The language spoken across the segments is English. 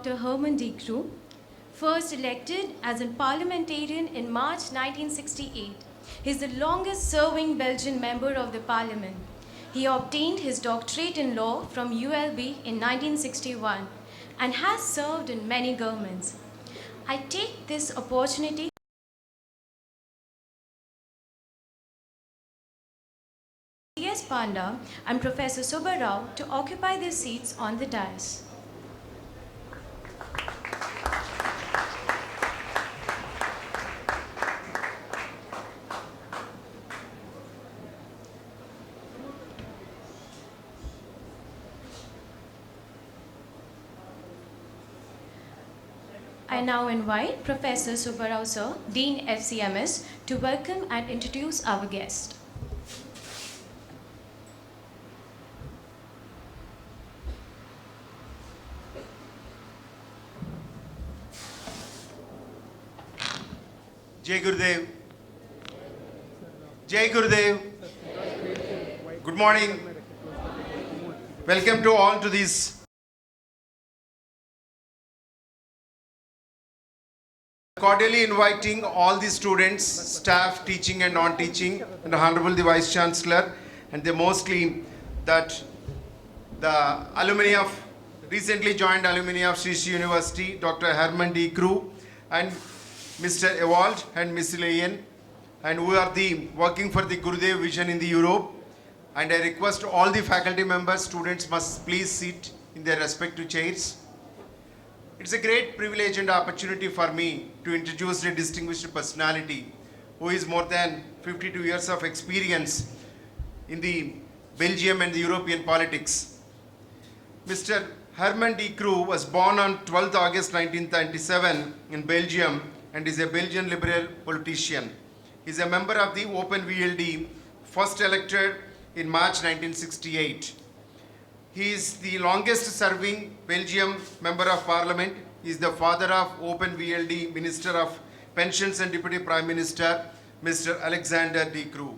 Dr. Herman Croo, first elected as a parliamentarian in March 1968. He is the longest serving Belgian member of the parliament. He obtained his doctorate in law from ULB in 1961 and has served in many governments. I take this opportunity C.S. Panda and Professor Subbarao to occupy their seats on the dais. I now invite Professor Subbarao Sir, Dean FCMS, to welcome and introduce our guest. Jai Gurudev. Jai Gurudev. Good morning. Welcome to all to this cordially inviting all the students, staff, teaching and non-teaching, and Honorable the Vice Chancellor, and mostly that the alumni of recently joined alumni of Sri Sri University, Dr. Herman Croo, and Mr. Ewald and Miss Leyen, and who are the working for the Gurudev Vision in the Europe. And I request all the faculty members, students must please sit in their respective chairs. It's a great privilege and opportunity for me to introduce a distinguished personality who is more than 52 years of experience in the Belgium and the European politics. Mr. Herman Croo was born on 12th August 1997 in Belgium and is a Belgian liberal politician. He is a member of the Open VLD, first elected in March 1968. He is the longest serving Belgium Member of Parliament. He is the father of Open VLD, Minister of Pensions and Deputy Prime Minister, Mr. Alexander Croo.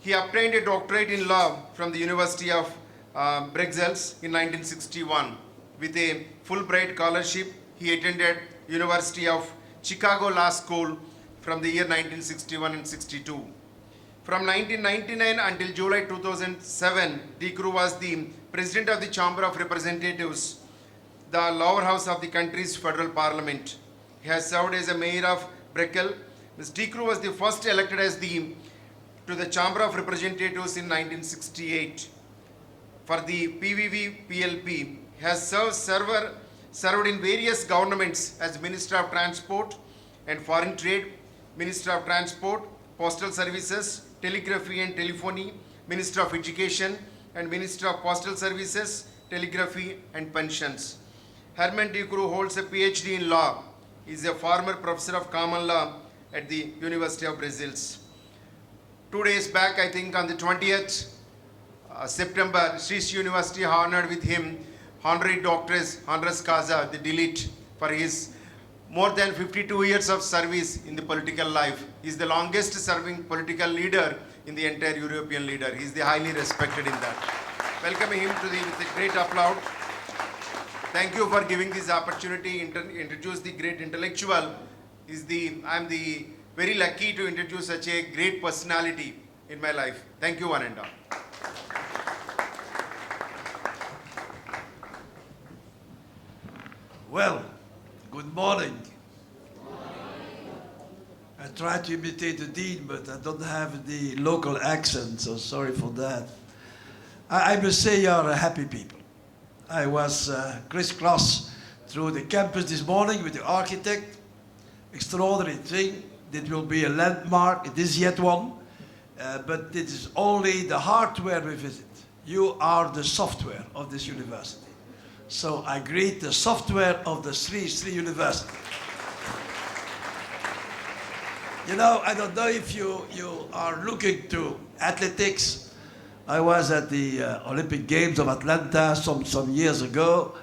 He obtained a doctorate in law from the University of Brussels in 1961. With a Fulbright scholarship, he attended University of Chicago Law School from the year 1961 and 62. From 1999 until July 2007, Croo was the President of the Chamber of Representatives, the lower house of the country's federal parliament. He has served as a mayor of Brussels. Mr. Croo was the first elected as to the Chamber of Representatives in 1968. For the PVV-PLP, he has served in various governments as Minister of Transport and Foreign Trade, Minister of Transport, Postal Services, Telegraphy and Telephony, Minister of Education, and Minister of Postal Services, Telegraphy and Pensions. Herman Croo holds a PhD in law. He is a former professor of common law at the University of Brussels. 2 days back, I think on the 20th September, Sri Sri University honored with him honorary doctors, honoris causa, the delete, for his more than 52 years of service in the political life. He is the longest serving political leader in the entire European leader. He is the highly respected in that. Welcoming him with a great applause. Thank you for giving this opportunity to introduce the great intellectual. I am the very lucky to introduce such a great personality in my life. Thank you, one and all. Well, good morning. I tried to imitate the Dean, but I don't have the local accent, so sorry for that. I must say you're a happy people. I was crisscross through the campus this morning with the architect. Extraordinary thing. It will be a landmark. It is yet one. But it is only the hardware we visit. You are the software of this university. So I greet the software of the Sri Sri University. You know, I don't know if you are looking to athletics. I was at the Olympic Games of Atlanta some years ago,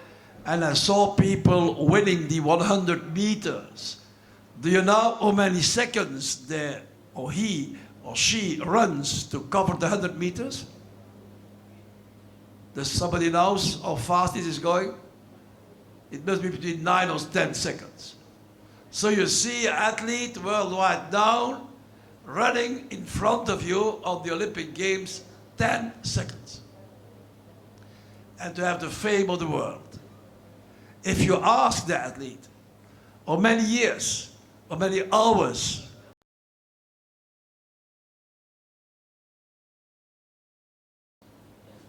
and I saw people winning the 100 meters. Do you know how many seconds he or she runs to cover the 100 meters? Does somebody knows how fast this is going? it must be between 9 or 10 seconds. So you see an athlete worldwide now running in front of you on the Olympic Games 10 seconds. And to have the fame of the world. If you ask the athlete, how many years, how many hours,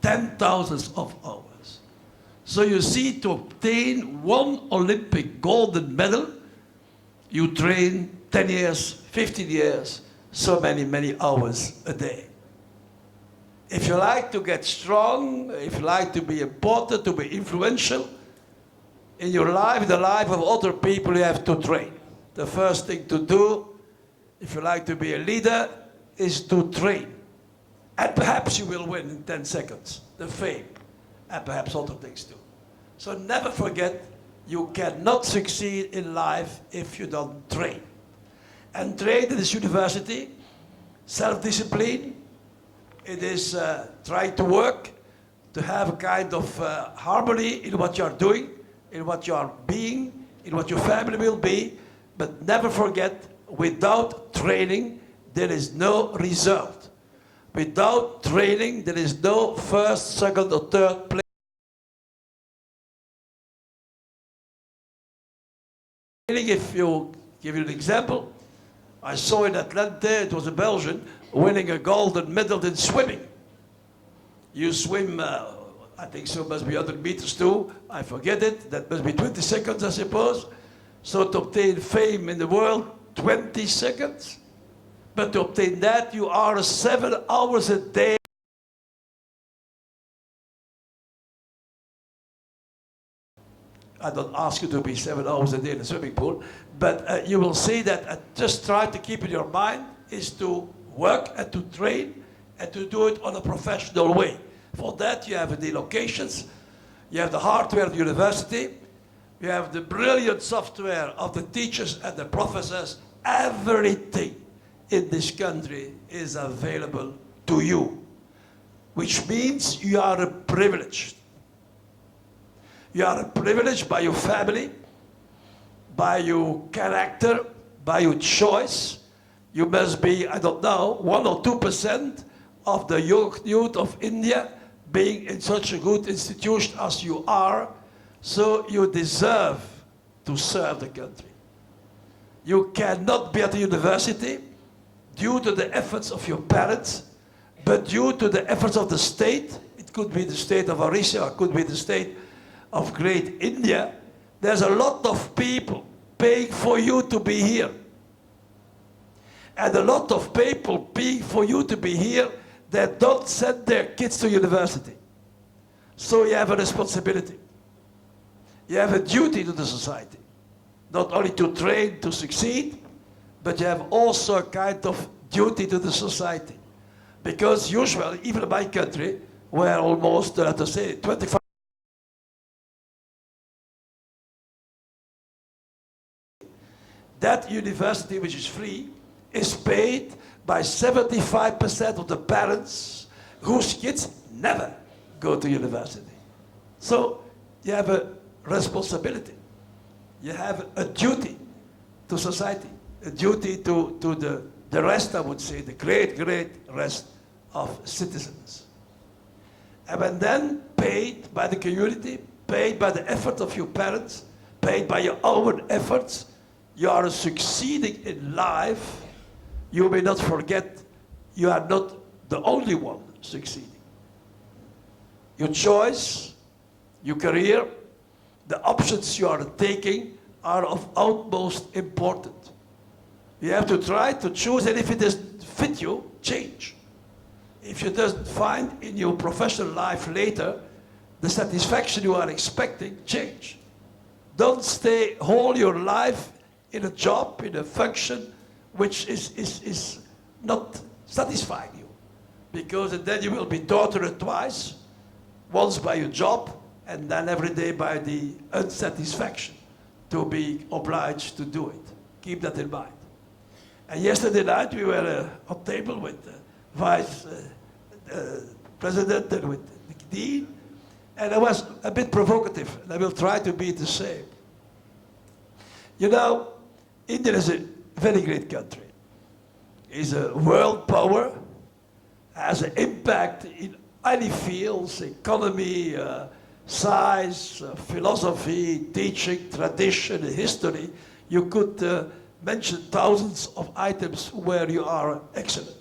ten thousands of hours. So you see, to obtain one Olympic golden medal, you train 10 years, 15 years, so many hours a day. If you like to get strong, if you like to be important, to be influential in your life, the life of other people, you have to train. The first thing to do, if you like to be a leader, is to train. And perhaps you will win in 10 seconds, the fame, and perhaps other things too. So never forget, you cannot succeed in life if you don't train. And train in this university, self-discipline, it is trying to work, to have a kind of harmony in what you are doing, in what you are being, in what your family will be, but never forget, without training, there is no result. Without training, there is no first, second, or third place. If you give you an example, I saw in Atlanta, it was a Belgian, winning a golden medal in swimming. You swim, I think so, must be 100 meters too, I forget it, that must be 20 seconds, I suppose. So to obtain fame in the world, 20 seconds. But to obtain that, you are 7 hours a day. I don't ask you to be 7 hours a day in a swimming pool, but you will see that just try to keep in your mind is to work and to train and to do it on a professional way. For that, you have the locations, you have the hardware of the university, you have the brilliant software of the teachers and the professors. Everything in this country is available to you, which means you are privileged. You are privileged by your family, by your character, by your choice. You must be, I don't know, 1 or 2% of the youth of India being in such a good institution as you are, so you deserve to serve the country. You cannot be at the university due to the efforts of your parents, but due to the efforts of the state. It could be the state of Orissa, it could be the state of great India. There's a lot of people paying for you to be here. And a lot of people paying for you to be here that don't send their kids to university. So you have a responsibility. You have a duty to the society. Not only to train to succeed, but you have also a kind of duty to the society. Because usually, even in my country, where almost, let us say, 25 that university, which is free, is paid by 75% of the parents whose kids never go to university. So you have a responsibility. You have a duty to society, a duty to the rest, I would say, the great rest of citizens. And then paid by the community, paid by the effort of your parents, paid by your own efforts, you are succeeding in life. You may not forget, you are not the only one succeeding. Your choice, your career, the options you are taking are of utmost importance. You have to try to choose, and if it doesn't fit you, change. If you doesn't find in your professional life later the satisfaction you are expecting, change. Don't stay all your life in a job, in a function, which is not satisfying you. Because then you will be tortured twice, once by your job, and then every day by the unsatisfaction to be obliged to do it. Keep that in mind. And yesterday night we were on table with the vice president and with the dean, And I was a bit provocative, and I will try to be the same. You know, India is a very great country. It's a world power, has an impact in any fields, economy, science, philosophy, teaching, tradition, history. You could mention thousands of items where you are excellent.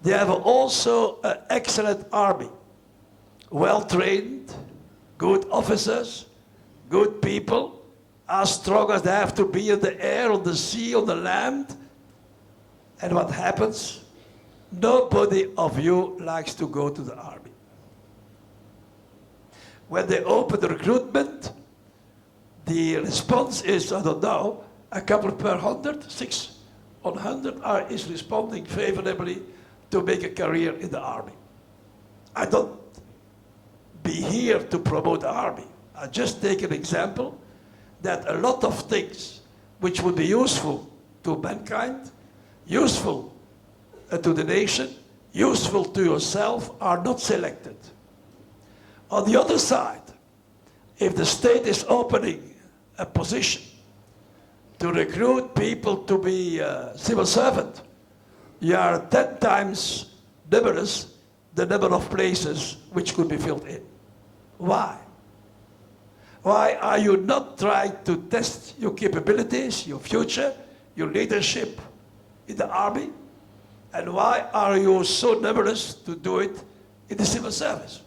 They have also an excellent army, well-trained, good officers, good people, as strong as they have to be in the air, on the sea, on the land. And what happens? Nobody of you likes to go to the army. When they open the recruitment, the response is, I don't know, a couple per 100, 6 on 100 is responding favorably to make a career in the army. I don't be here to promote the army. I just take an example that a lot of things which would be useful to mankind, useful to the nation, useful to yourself, are not selected. On the other side, if the state is opening a position to recruit people to be civil servant, you are 10 times numerous the number of places which could be filled in. Why? Why are you not trying to test your capabilities, your future, your leadership in the army? And why are you so numerous to do it in the civil service?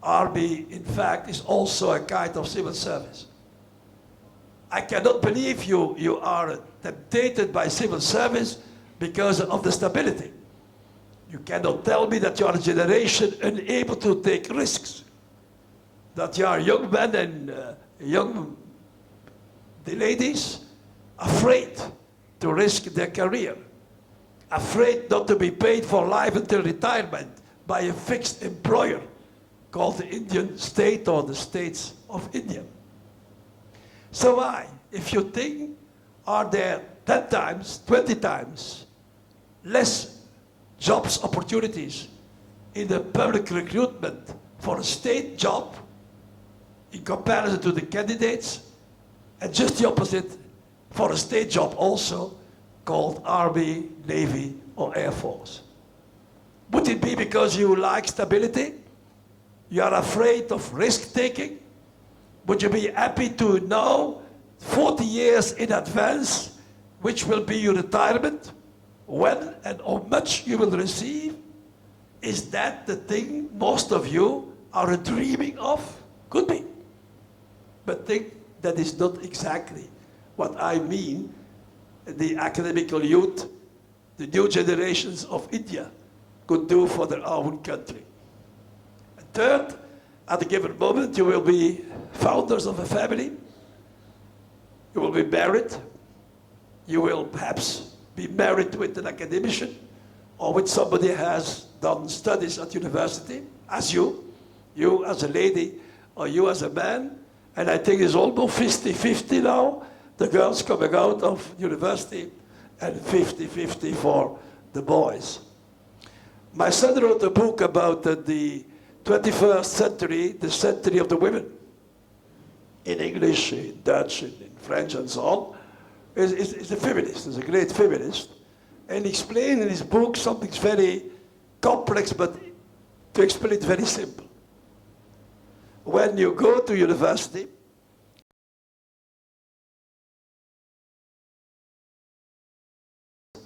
Army, in fact, is also a kind of civil service. I cannot believe you are tempted by civil service because of the stability. You cannot tell me that you are a generation unable to take risks, that you are young men and young ladies afraid to risk their career, afraid not to be paid for life until retirement by a fixed employer called the Indian state or the states of India. So why, if you think, are there 10 times, 20 times less jobs opportunities in the public recruitment for a state job in comparison to the candidates, and just the opposite for a state job also called Army, Navy, or Air Force? Would it be because you like stability? You are afraid of risk-taking? Would you be happy to know 40 years in advance which will be your retirement, when and how much you will receive? Is that the thing most of you are dreaming of? Could be. But think that is not exactly what I mean, the academical youth, the new generations of India could do for their own country. And third, at a given moment, you will be founders of a family. You will be married. You will perhaps be married with an academician or with somebody who has done studies at university, as you as a lady or you as a man. And I think it's almost 50-50 now, the girls coming out of university, and 50-50 for the boys. My son wrote a book about the 21st century, the century of the women, in English, in Dutch, in French, and so on. He's a feminist, he's a great feminist, and he explained in his book something very complex, but to explain it very simple. When you go to university,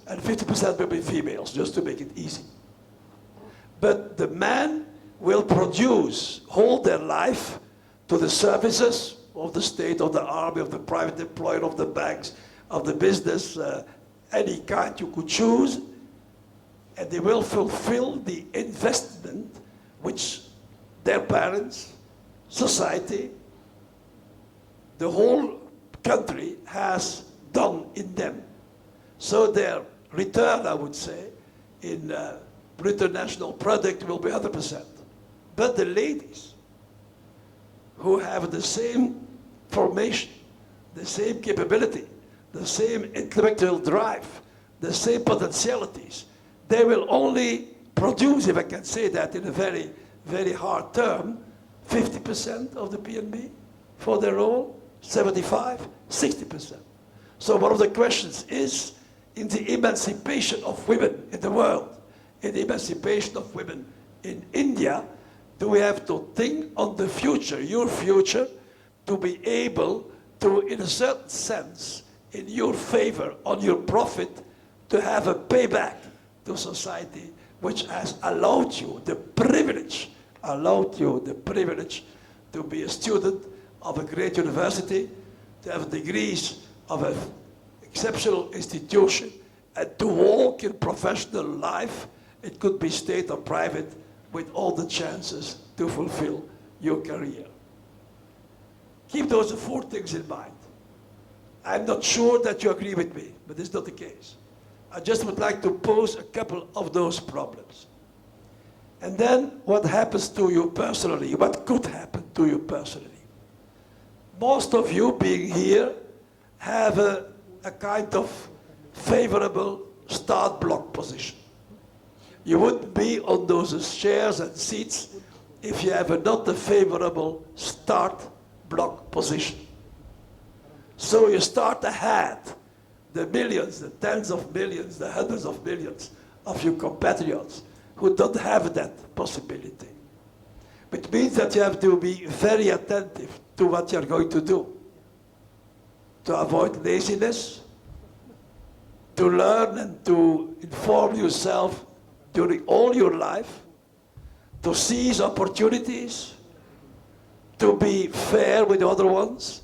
and 50% will be females, just to make it easy. But the man will produce all their life to the services of the state, of the army, of the private employer, of the banks, of the business, any kind you could choose, and they will fulfill the investment which their parents, society, the whole country has done in them. So their return, I would say, in brutto national product will be 100%. But the ladies who have the same formation, the same capability, the same intellectual drive, the same potentialities, they will only produce, if I can say that in a very, very hard term, 50% of the PNB for their role, 75, 60%. So one of the questions is, in the emancipation of women in the world, in the emancipation of women in India, do we have to think on the future, your future, to be able to, in a certain sense, in your favor, on your profit, to have a payback to society which has allowed you the privilege, to be a student of a great university, to have degrees of an exceptional institution, and to walk in professional life, it could be state or private, with all the chances to fulfill your career. Keep those 4 things in mind. I'm not sure that you agree with me, but it's not the case. I just would like to pose a couple of those problems. And then what happens to you personally, what could happen to you personally. Most of you being here have a kind of favorable start block position. You wouldn't be on those chairs and seats if you have not a favorable start block position. So you start ahead the millions, the tens of millions, the hundreds of millions of your compatriots who don't have that possibility. Which means that you have to be very attentive to what you're going to do. To avoid laziness, to learn and to inform yourself during all your life, to seize opportunities, to be fair with other ones,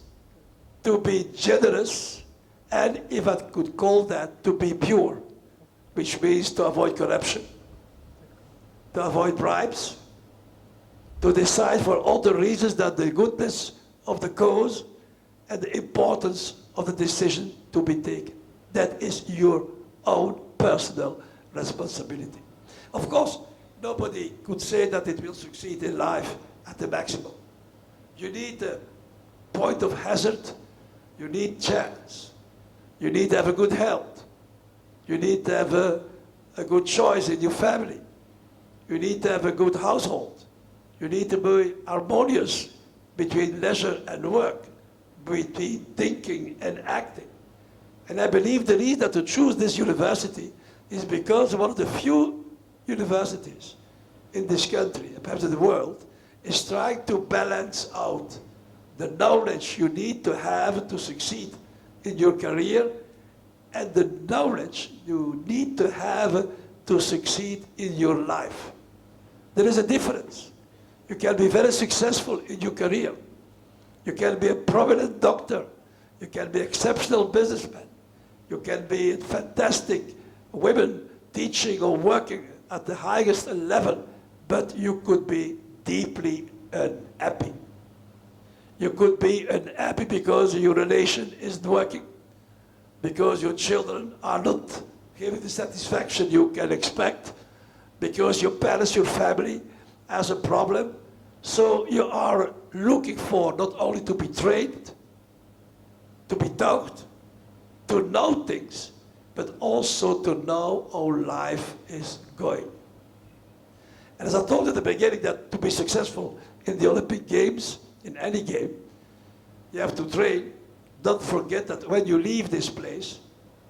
to be generous, and if I could call that, to be pure, which means to avoid corruption, to avoid bribes, to decide for other reasons than the goodness of the cause and the importance of the decision to be taken. That is your own personal responsibility. Of course, nobody could say that it will succeed in life at the maximum. You need a point of hazard, you need chance, you need to have a good health, you need to have a good choice in your family, you need to have a good household, you need to be harmonious between leisure and work, between thinking and acting. And I believe the reason to choose this university is because one of the few universities in this country, perhaps in the world, is trying to balance out the knowledge you need to have to succeed in your career and the knowledge you need to have to succeed in your life. There is a difference. You can be very successful in your career. You can be a prominent doctor. You can be an exceptional businessman. You can be fantastic women teaching or working at the highest level, but you could be deeply unhappy. You could be unhappy because your relation isn't working, because your children are not giving the satisfaction you can expect, because your parents, your family has a problem. So you are looking for not only to be trained, to be taught, to know things, but also to know how life is going. And as I told you at the beginning, that to be successful in the Olympic Games, in any game, you have to train. Don't forget that when you leave this place,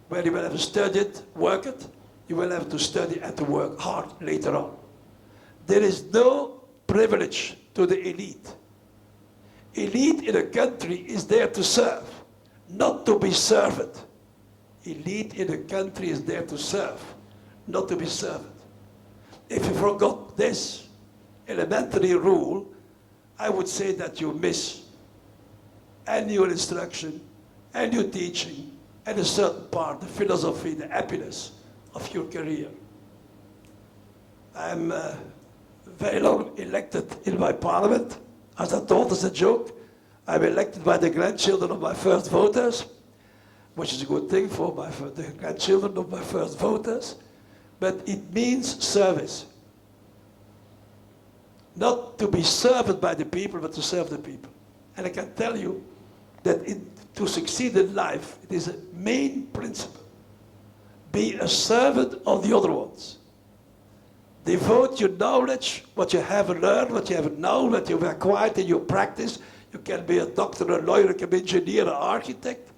where you will have studied, worked, you will have to study and to work hard later on. There is no privilege to the elite. Elite in a country is there to serve, not to be served. Elite in a country is there to serve, not to be served. If you forgot this elementary rule, I would say that you miss and your instruction and your teaching and a certain part, the philosophy, the happiness of your career. I'm very long elected in my parliament. As I told as a joke, I'm elected by the grandchildren of my first voters, which is a good thing for the grandchildren of my first voters. But it means service. Not to be served by the people, but to serve the people. And I can tell you that to succeed in life, it is a main principle. Be a servant of the other ones. Devote your knowledge, what you have learned, what you have known, what you've acquired in your practice. You can be a doctor, a lawyer, you can be an engineer, an architect.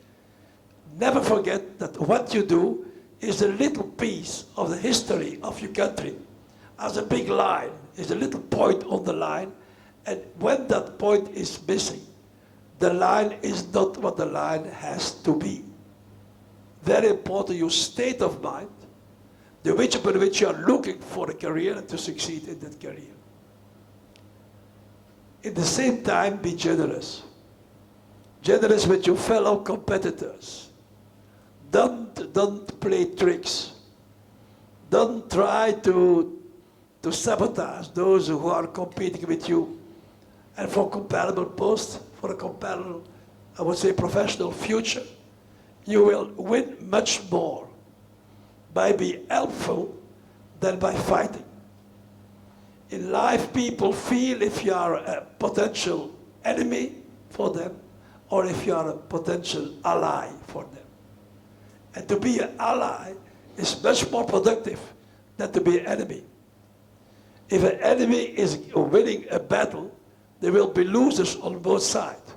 Never forget that what you do is a little piece of the history of your country. As a big line, is a little point on the line, and when that point is missing, the line is not what the line has to be. Very important, your state of mind, the way in which you are looking for a career and to succeed in that career. At the same time, be generous. Generous with your fellow competitors. Don't play tricks. Don't try to sabotage those who are competing with you. And for comparable posts, for a comparable, I would say, professional future, you will win much more by being helpful than by fighting. In life, people feel if you are a potential enemy for them or if you are a potential ally for them. And to be an ally is much more productive than to be an enemy. If an enemy is winning a battle, there will be losers on both sides.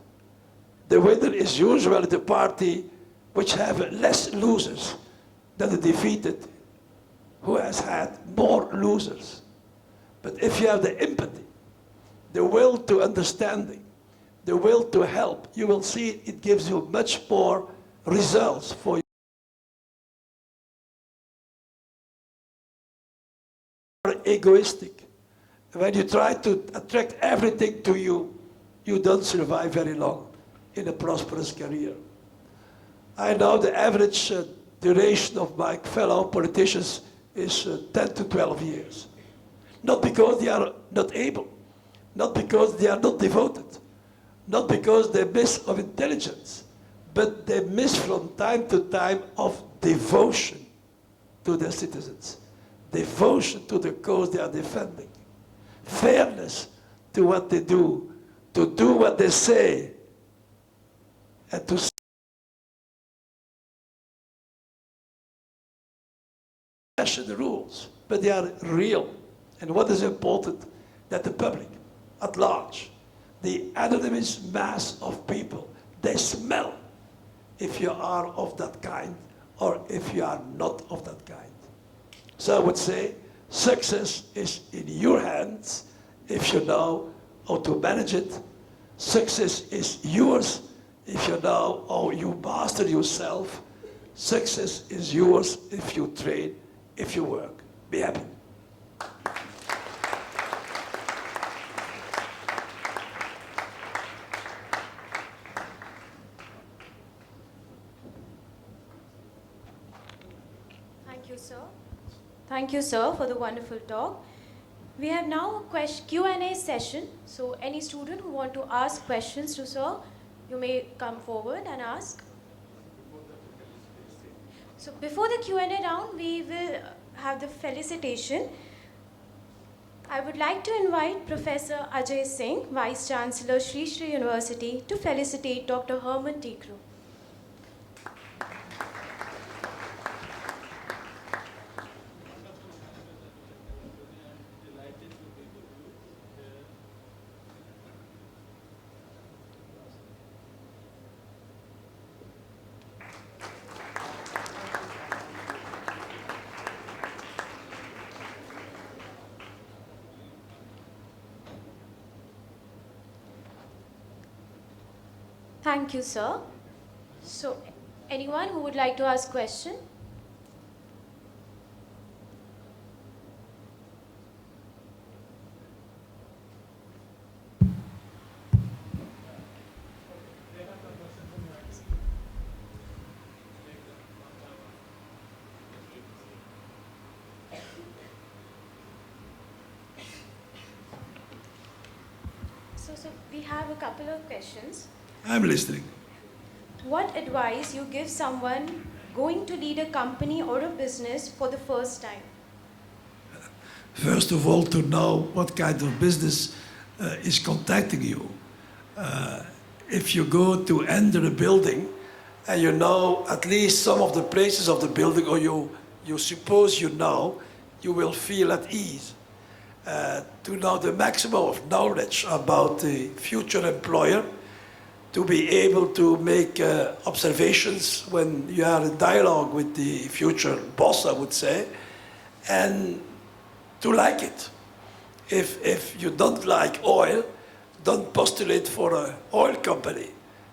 The winner is usually the party which have less losers than the defeated, who has had more losers. But if you have the empathy, the will to understanding, the will to help, you will see it gives you much more results for you. You are egoistic. When you try to attract everything to you, you don't survive very long in a prosperous career. I know the average duration of my fellow politicians is 10 to 12 years. Not because they are not able, not because they are not devoted, not because they miss of intelligence, but they miss from time to time of devotion to their citizens, devotion to the cause they are defending, fairness to what they do, to do what they say, and to fashion the rules, but they are real. And what is important, that the public at large, the anonymous mass of people, they smell if you are of that kind or if you are not of that kind. So I would say success is in your hands if you know how to manage it. Success is yours if you know how you master yourself. Success is yours if you train, if you work. Be happy. Thank you, sir, for the wonderful talk. We have now a Q&A session. So any student who want to ask questions to sir, you may come forward and ask. So before the Q&A round, we will have the felicitation. I would like to invite Professor Ajay Singh, Vice Chancellor, Sri Sri University, to felicitate Dr. Herman Croo. Thank you, sir. So, anyone who would like to ask question? So we have a couple of questions. I'm listening. What advice you give someone going to lead a company or a business for the first time? First of all, to know what kind of business is contacting you. If you go to enter a building and you know at least some of the places of the building, or you suppose you know, you will feel at ease. to know the maximum of knowledge about the future employer, to be able to make observations when you are in dialogue with the future boss, I would say, and to like it. If you don't like oil, don't postulate for an oil company.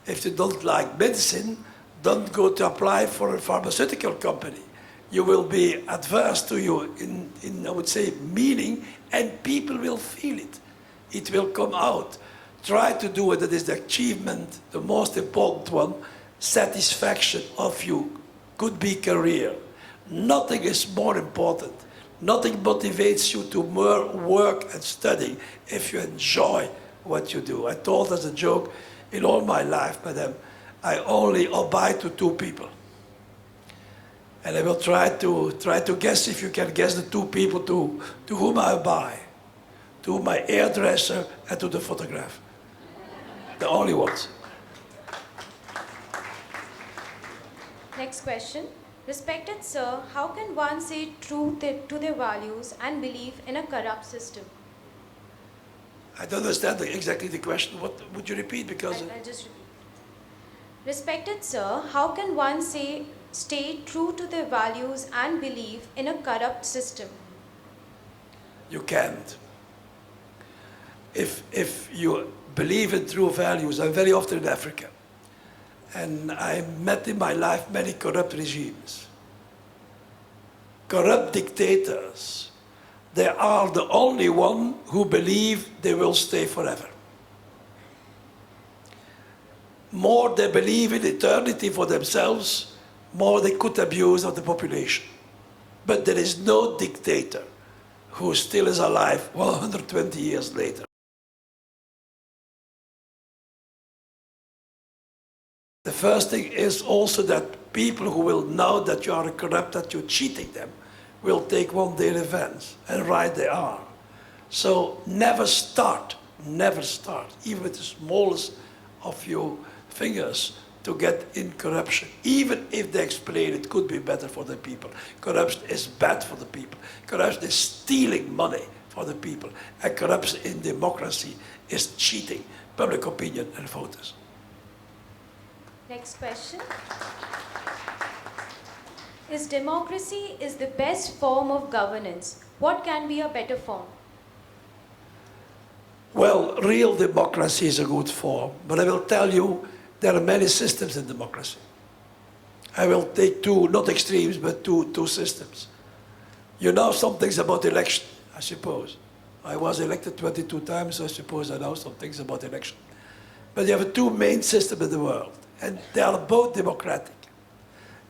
If you don't like medicine, don't go to apply for a pharmaceutical company. You will be adverse to you in I would say, meaning, and people will feel it. It will come out. Try to do it. That is the achievement, the most important one, satisfaction of your could-be career. Nothing is more important. Nothing motivates you to more work and study if you enjoy what you do. I told as a joke, in all my life, madam, I only abide to two people. And I will try to guess if you can guess the two people to whom I buy. To my hairdresser and to the photograph. The only ones. Next question. Respected sir, how can one say true to their values and believe in a corrupt system? I don't understand exactly the question. What would you repeat? Because I'll just repeat. Respected sir, how can one stay true to their values and believe in a corrupt system? you can't. If you believe in true values, I'm very often in Africa, and I met in my life many corrupt regimes. Corrupt dictators, they are the only one who believe they will stay forever. More they believe in eternity for themselves, more they could abuse of the population. But there is no dictator who still is alive 120 years later. The first thing is also that people who will know that you are corrupt, that you're cheating them, will take one day revenge, and right they are. So never start, even with the smallest of your fingers, to get in corruption. Even if they explain it could be better for the people. Corruption is bad for the people. Corruption is stealing money for the people. And corruption in democracy is cheating public opinion and voters. Next question. Is democracy the best form of governance? What can be a better form? Well, real democracy is a good form, but I will tell you there are many systems in democracy. I will take two, not extremes, but two systems. You know some things about election, I suppose. I was elected 22 times, so I suppose I know some things about election. But you have two main systems in the world, and they are both democratic.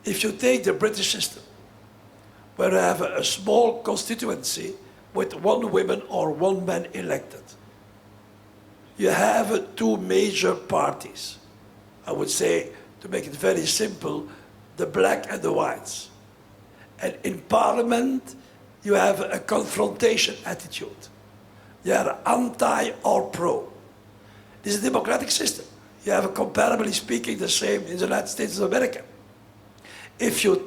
If you take the British system, where you have a small constituency with one woman or one man elected, you have two major parties. I would say, to make it very simple, the black and the whites. And in parliament, you have a confrontation attitude. You are anti or pro. This is a democratic system. You have, comparably speaking, the same in the United States of America. If you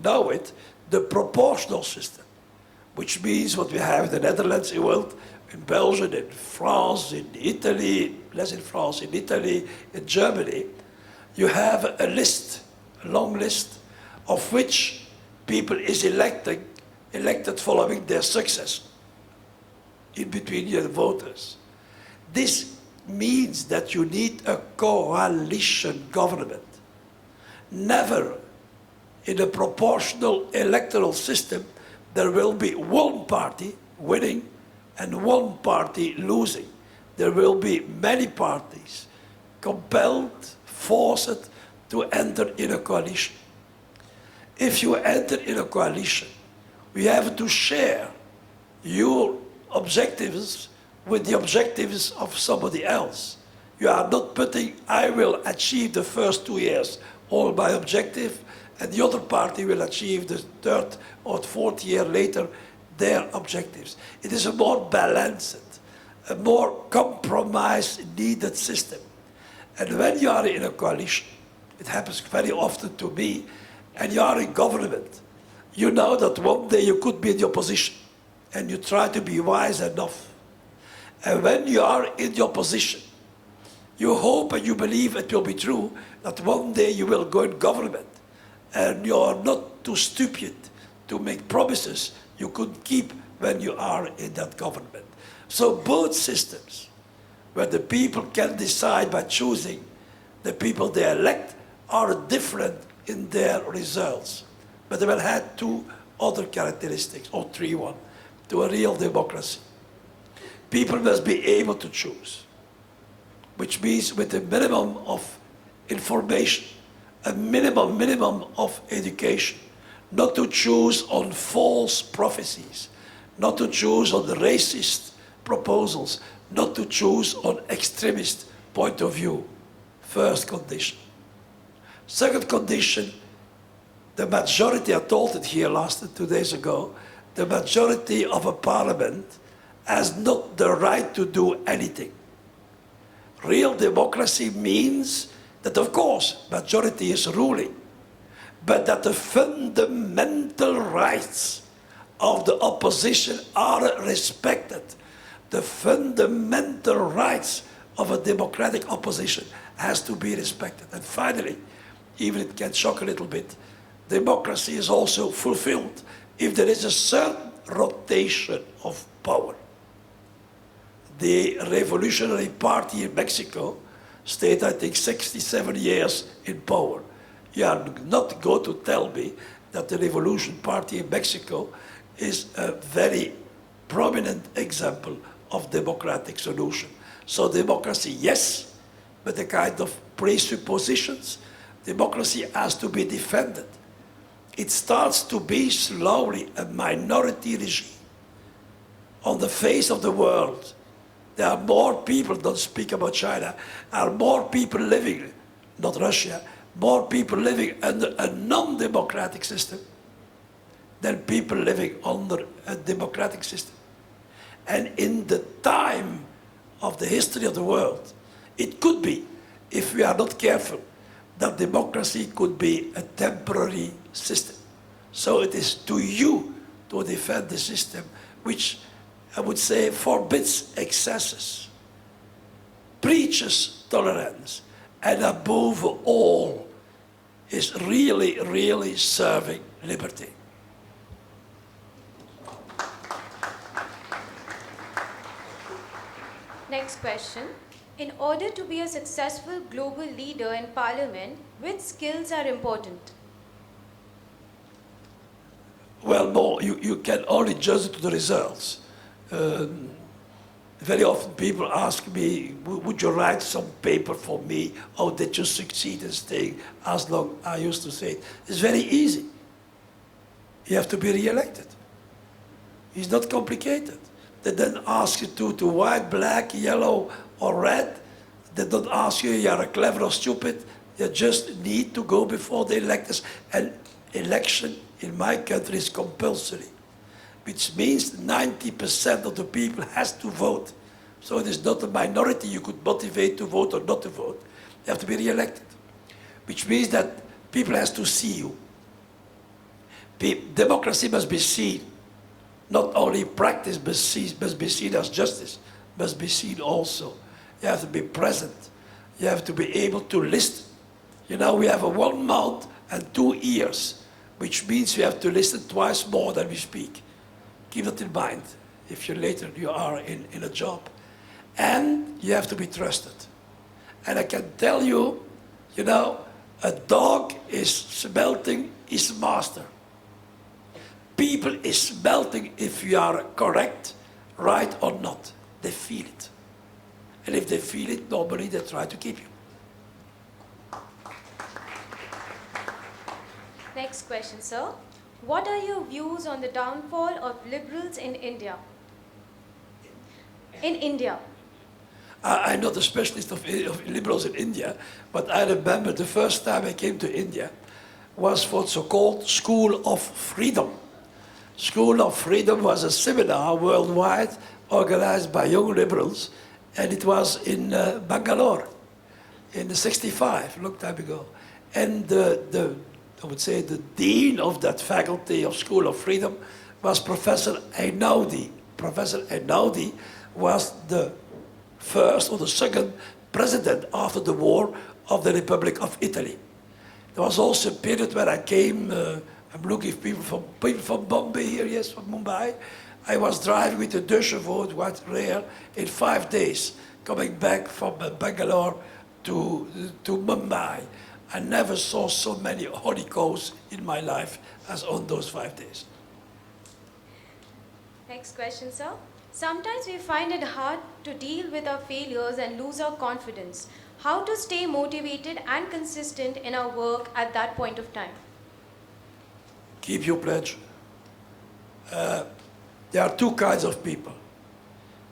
know it, the proportional system, which means what we have in the Netherlands, in Belgium, in France, in Italy, less in France, in Italy, in Germany, you have a list, a long list, of which people is elected following their success in between the voters. This means that you need a coalition government. Never in a proportional electoral system there will be one party winning and one party losing. There will be many parties compelled, forced to enter in a coalition. If you enter in a coalition, we have to share your objectives with the objectives of somebody else. You are not putting, I will achieve the first 2 years all my objective, and the other party will achieve the third or fourth year later their objectives. It is a more balanced, a more compromise-needed system. And when you are in a coalition, it happens very often to me, and you are in government, you know that one day you could be in the opposition. and you try to be wise enough. And when you are in the opposition, you hope and you believe it will be true that one day you will go in government and you are not too stupid to make promises you could keep when you are in that government. So both systems, where the people can decide by choosing the people they elect, are different in their results. But they will have two other characteristics, or three one, to a real democracy. People must be able to choose, which means with a minimum of information, a minimum of education, not to choose on false prophecies, not to choose on the racist proposals, not to choose on extremist point of view. First condition. Second condition, the majority, I told it here 2 days ago, the majority of a parliament has not the right to do anything. Real democracy means that, of course, majority is ruling, but that the fundamental rights of the opposition are respected. The fundamental rights of a democratic opposition has to be respected. And finally, even it can shock a little bit, democracy is also fulfilled if there is a certain rotation of power. The Revolutionary Party in Mexico stayed, I think, 67 years in power. You are not going to tell me that the Revolution Party in Mexico is a very prominent example of democratic solution. So democracy, yes, but the kind of presuppositions. Democracy has to be defended. It starts to be slowly a minority regime on the face of the world. There are more people, don't speak about China, are more people living, not Russia, more people living under a non-democratic system than people living under a democratic system. And in the time of the history of the world, it could be, if we are not careful, that democracy could be a temporary system. So it is to you to defend the system which, I would say, forbids excesses, preaches tolerance, and above all, is really, really serving liberty. Next question. In order to be a successful global leader in Parliament, which skills are important? Well, no, you can only judge it to the results. Very often people ask me, would you write some paper for me? How did you succeed in staying as long? I used to say, it's very easy. You have to be re-elected. It's not complicated. They don't ask you to white, black, yellow, or red. They don't ask you are clever or stupid. You just need to go before the electors. And election in my country is compulsory, which means 90% of the people has to vote. So it is not a minority you could motivate to vote or not to vote. You have to be re-elected, which means that people has to see you. Democracy must be seen, not only practice must be seen as justice, must be seen also. You have to be present. You have to be able to listen. You know, we have a 1 mouth and 2 ears, which means you have to listen twice more than we speak. Keep that in mind if you are in a job. And you have to be trusted. And I can tell you, you know, a dog is smelting his master. People is smelting if you are correct, right or not. They feel it. And if they feel it, normally they try to keep you. Next question, sir. What are your views on the downfall of liberals in India? In India. I'm not a specialist of liberals in India, but I remember the first time I came to India was for so-called School of Freedom. School of Freedom was a seminar worldwide organized by young liberals, and it was in Bangalore in '65, a long time ago. And I would say the dean of that faculty of School of Freedom was Professor Einaudi. Professor Einaudi was the first or the second president after the war of the Republic of Italy. There was also a period where I came, I'm looking for people from Bombay here, yes, from Mumbai. I was driving with a deux chevaux, quite rare, in 5 days, coming back from Bangalore to Mumbai. I never saw so many holy cows in my life as on those 5 days. Next question, sir. Sometimes we find it hard to deal with our failures and lose our confidence. How to stay motivated and consistent in our work at that point of time? Keep your pledge. There are two kinds of people.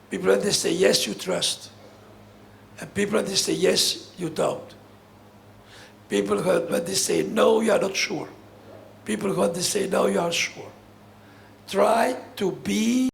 People when they say yes, you trust. And people when they say yes, you don't. People when they say no, you are not sure. People when they say no, you are sure. Try to be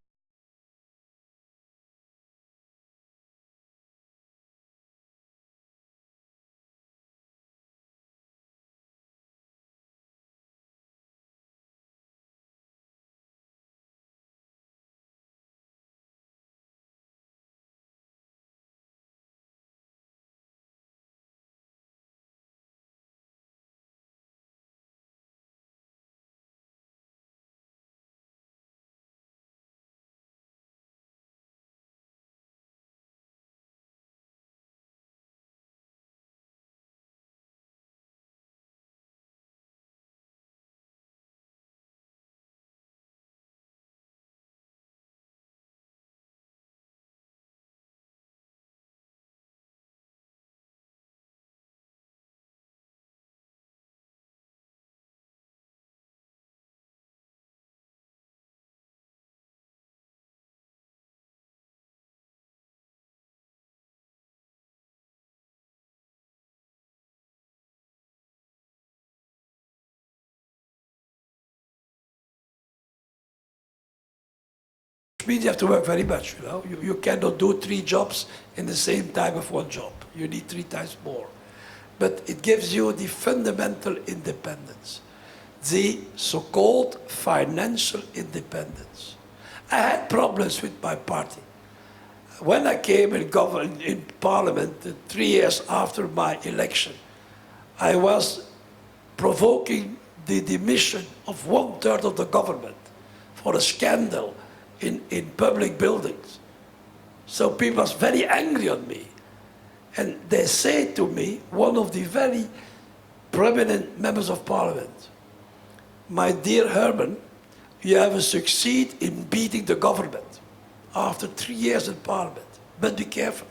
means you have to work very much, you know. You cannot do 3 jobs in the same time of 1 job. You need 3 times more. But it gives you the fundamental independence, the so-called financial independence. I had problems with my party. When I came in Parliament 3 years after my election, I was provoking the demission of 1/3 of the government for a scandal in public buildings. So people was very angry on me. And they say to me, one of the very prominent members of parliament, my dear Herman, you have succeeded in beating the government after 3 years in parliament. But be careful.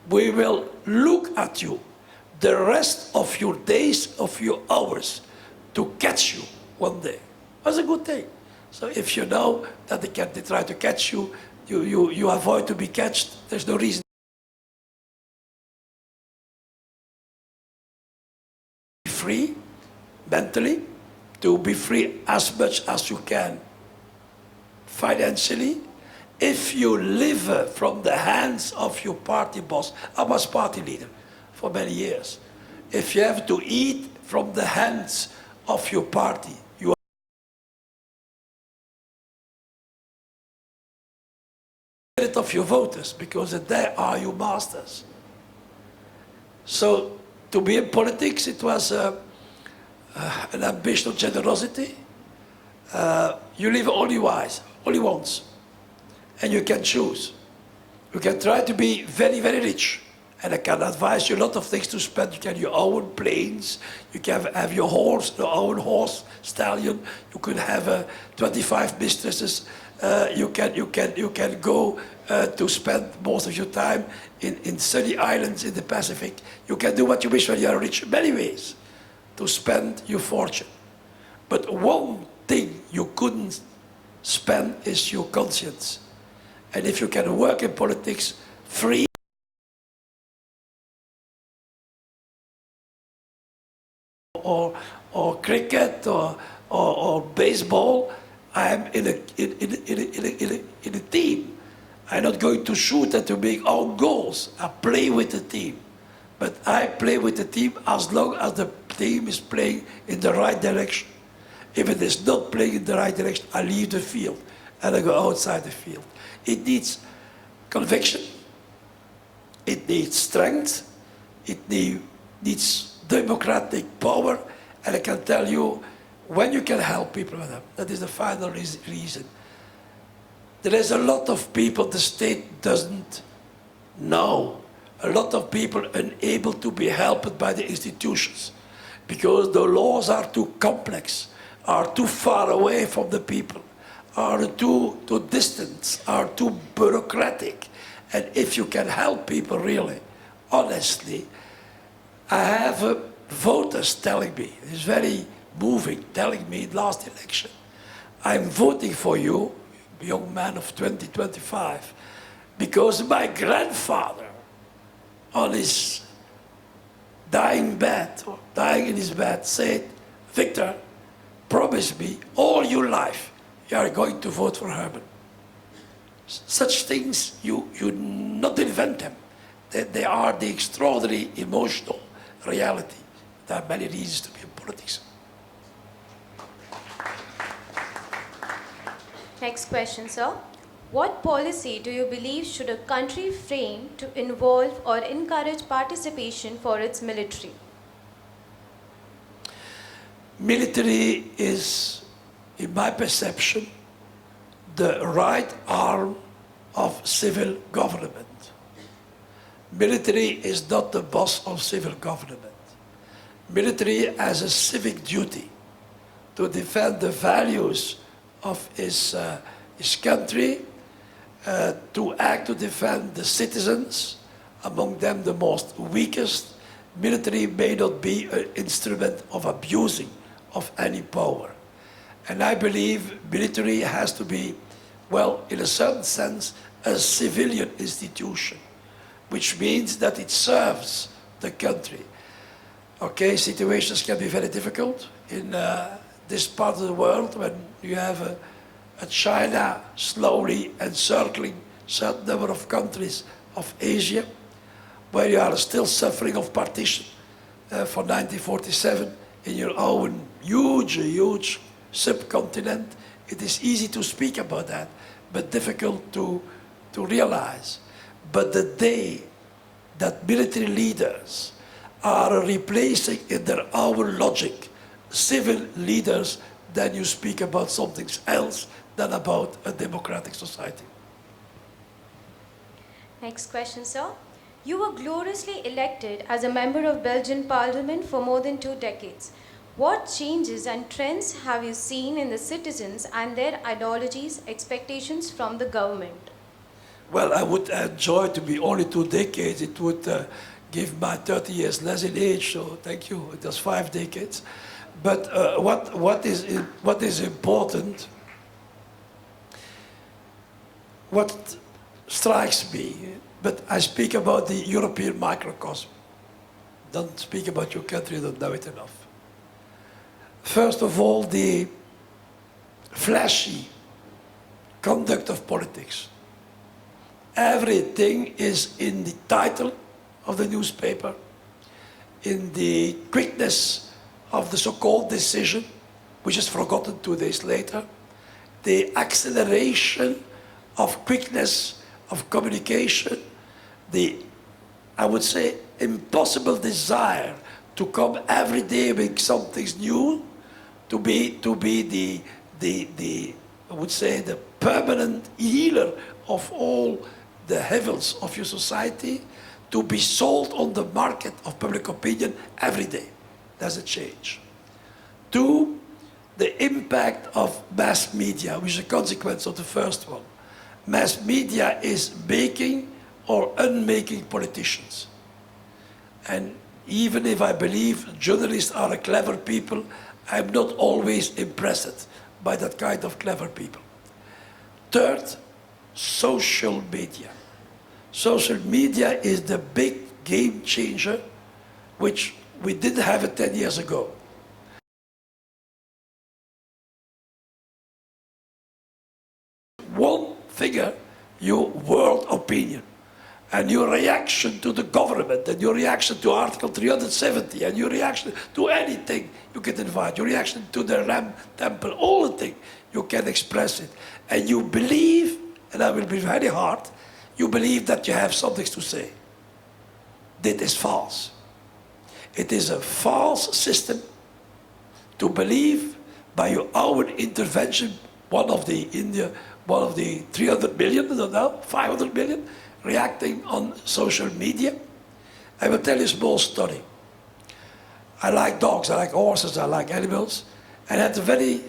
We will look at you the rest of your days, of your hours, to catch you one day. That's a good thing. So if you know that they try to catch you, you avoid to be catched, there's no reason. Free, mentally, to be free as much as you can financially. If you live from the hands of your party boss, I was party leader for many years. If you have to eat from the hands of your party, you are of your voters, because they are your masters. So to be in politics, it was an ambition of generosity. You live only once, and you can choose. You can try to be very, very rich, and I can advise you a lot of things to spend. You can have your own planes, you can have your own horse, stallion. You could have 25 mistresses. You can go to spend most of your time in sunny islands in the Pacific. You can do what you wish when you are rich. Many ways to spend your fortune. But one thing you couldn't spend is your conscience. And if you can work in politics free, or cricket or baseball, I am in a team. I'm not going to shoot and to make own goals. I play with the team. But I play with the team as long as the team is playing in the right direction. If it is not playing in the right direction, I leave the field and I go outside the field. It needs conviction, it needs strength, it needs democratic power, and I can tell you, when you can help people with them, that is the final reason. There is a lot of people the state doesn't know. A lot of people unable to be helped by the institutions because the laws are too complex, are too far away from the people, are too distant, are too bureaucratic. And if you can help people really, honestly, I have voters telling me, it's very moving, telling me last election, I'm voting for you, young man of 20, 25, because my grandfather on his dying bed, or dying in his bed, said, Victor, promise me all your life you are going to vote for Herman. Such things, you not invent them. They are the extraordinary emotional reality. There are many reasons to be in politics. Next question, sir. What policy do you believe should a country frame to involve or encourage participation for its military? Military is, in my perception, the right arm of civil government. Military is not the boss of civil government. Military has a civic duty to defend the values of his country, to act to defend the citizens, among them the most weakest. Military may not be an instrument of abusing of any power. And I believe military has to be, well, in a certain sense, a civilian institution, which means that it serves the country. Okay, situations can be very difficult in this part of the world when you have a China slowly encircling certain number of countries of Asia, where you are still suffering of partition for 1947 in your own huge subcontinent. It is easy to speak about that, but difficult to realize. But the day that military leaders are replacing in their own logic civil leaders, then you speak about something else than about a democratic society. Next question, sir. You were gloriously elected as a member of Belgian Parliament for more than 2 decades. What changes and trends have you seen in the citizens and their ideologies, expectations from the government? Well, I would enjoy to be only 2 decades. It would give my 30 years less in age, so thank you. It was 5 decades. But what is important, what strikes me, but I speak about the European microcosm. Don't speak about your country, don't know it enough. First of all, the flashy conduct of politics. Everything is in the title of the newspaper, in the quickness of the so-called decision, which is forgotten 2 days later, the acceleration of quickness of communication, the, I would say, impossible desire to come every day with something new, to be the I would say, the permanent healer of all the evils of your society, to be sold on the market of public opinion every day. That's a change. 2, the impact of mass media, which is a consequence of the first one. Mass media is making or unmaking politicians. And even if I believe journalists are clever people, I'm not always impressed by that kind of clever people. 3rd, social media. Social media is the big game changer, which we didn't have it 10 years ago. One figure, your world opinion. and your reaction to the government, and your reaction to Article 370, and your reaction to anything you can invite, your reaction to the Ram temple, all the things, you can express it. And you believe, and I will be very hard, you believe that you have something to say. That is false. It is a false system to believe by your own intervention, one of the 300 million, I don't know, 500 million, reacting on social media. I will tell you a small story. I like dogs, I like horses, I like animals. And I had a very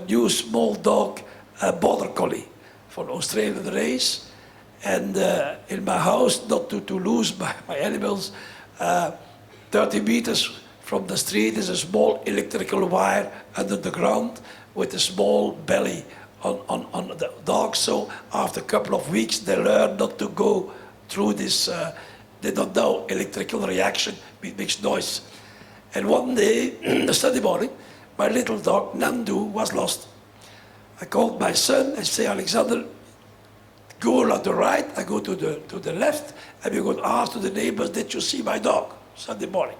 new small dog, a border collie, from Australian race. And in my house, not to lose my animals, 30 meters from the street is a small electrical wire under the ground with a small belly on the dog. So after a couple of weeks, they learn not to go through this, they don't know electrical reaction, it makes noise. And one day, Sunday morning, my little dog, Nandu, was lost. I called my son and say, Alexander, go on the right, I go to the left, and we're going to ask to the neighbors, did you see my dog? Sunday morning.